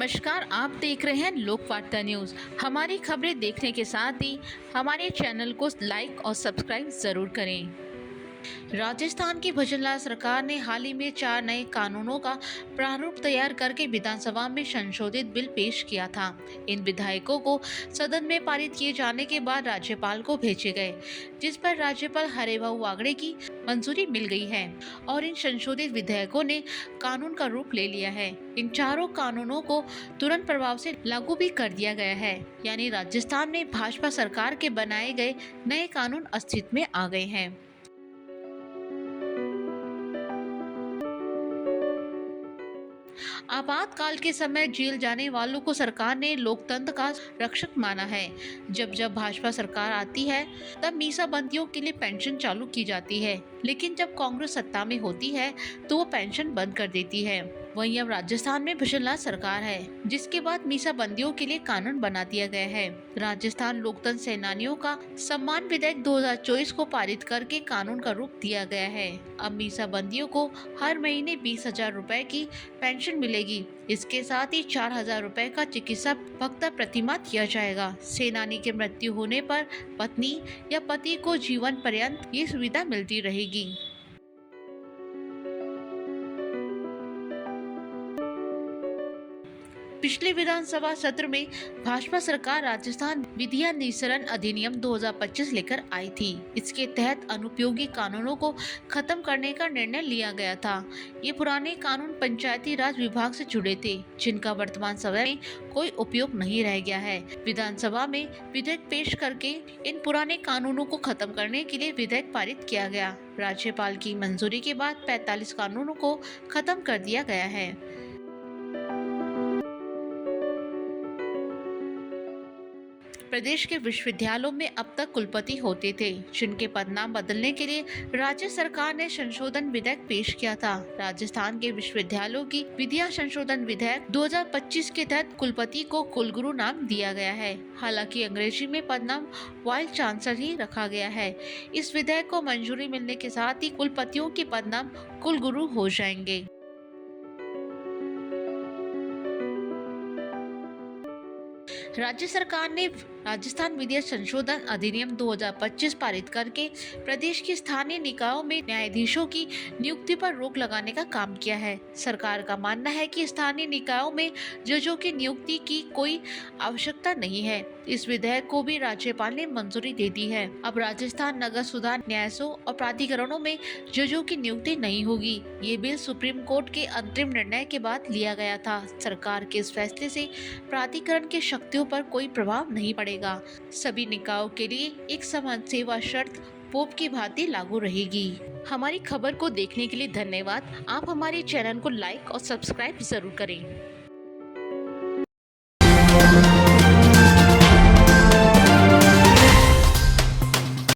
नमस्कार, आप देख रहे हैं लोकवार्ता न्यूज। हमारी खबरें देखने के साथ ही हमारे चैनल को लाइक और सब्सक्राइब जरूर करें। राजस्थान की भजनलाल सरकार ने हाल ही में 4 नए कानूनों का प्रारूप तैयार करके विधानसभा में संशोधित बिल पेश किया था। इन विधायकों को सदन में पारित किए जाने के बाद राज्यपाल को भेजे गए, जिस पर राज्यपाल हरिभाऊ बागड़े की मंजूरी मिल गई है और इन संशोधित विधेयकों ने कानून का रूप ले लिया है। इन चारों कानूनों को तुरंत प्रभाव से लागू भी कर दिया गया है, यानी राजस्थान में भाजपा सरकार के बनाए गए नए कानून अस्तित्व में आ गए हैं। आपातकाल के समय जेल जाने वालों को सरकार ने लोकतंत्र का रक्षक माना है। जब भाजपा सरकार आती है तब मीसाबंदियों के लिए पेंशन चालू की जाती है, लेकिन जब कांग्रेस सत्ता में होती है तो वो पेंशन बंद कर देती है। वहीं अब राजस्थान में भजनलाल सरकार है, जिसके बाद मीसाबंदियों के लिए कानून बना दिया गया है। राजस्थान लोकतंत्र सेनानियों का सम्मान विधेयक 2024 को पारित करके कानून का रूप दिया गया है। अब मीसाबंदियों को हर महीने 20,000 रुपए की पेंशन मिलेगी। इसके साथ ही 4,000 रुपए का चिकित्सा भत्ता प्रतिमाह दिया जाएगा। सेनानी के मृत्यु होने पर पत्नी या पति को जीवन पर्यंत ये सुविधा मिलती रहेगी। पिछले विधानसभा सत्र में भाजपा सरकार राजस्थान विधिया निस्सरण अधिनियम 2025 लेकर आई थी। इसके तहत अनुपयोगी कानूनों को खत्म करने का निर्णय लिया गया था। ये पुराने कानून पंचायती राज विभाग से जुड़े थे, जिनका वर्तमान समय में कोई उपयोग नहीं रह गया है। विधानसभा में विधेयक पेश करके इन पुराने कानूनों को खत्म करने के लिए विधेयक पारित किया गया। राज्यपाल की मंजूरी के बाद 45 कानूनों को खत्म कर दिया गया है। प्रदेश के विश्वविद्यालयों में अब तक कुलपति होते थे, जिनके पदनाम बदलने के लिए राज्य सरकार ने संशोधन विधेयक पेश किया था। राजस्थान के विश्वविद्यालयों की विधिया संशोधन विधेयक 2025 के तहत कुलपति को कुलगुरु नाम दिया गया है। हालांकि अंग्रेजी में पदनाम वाइस चांसलर ही रखा गया है। इस विधेयक को मंजूरी मिलने के साथ ही कुलपतियों के पदनाम कुलगुरु हो जाएंगे। राज्य सरकार ने राजस्थान विधिया संशोधन अधिनियम 2025 पारित करके प्रदेश की स्थानीय निकायों में न्यायाधीशों की नियुक्ति पर रोक लगाने का काम किया है। सरकार का मानना है कि स्थानीय निकायों में जजों की नियुक्ति की कोई आवश्यकता नहीं है। इस विधेयक को भी राज्यपाल ने मंजूरी दे दी है। अब राजस्थान नगर सुधार न्यायालयों और प्राधिकरणों में जजों की नियुक्ति नहीं होगी। ये बिल सुप्रीम कोर्ट के अंतरिम निर्णय के बाद लिया गया था। सरकार के इस फैसले से प्राधिकरण की शक्तियों पर कोई प्रभाव नहीं पड़ेगा। सभी निकायों के लिए एक समान सेवा शर्त पोप की भांति लागू रहेगी। हमारी खबर को देखने के लिए धन्यवाद। आप हमारे चैनल को लाइक और सब्सक्राइब जरूर करें।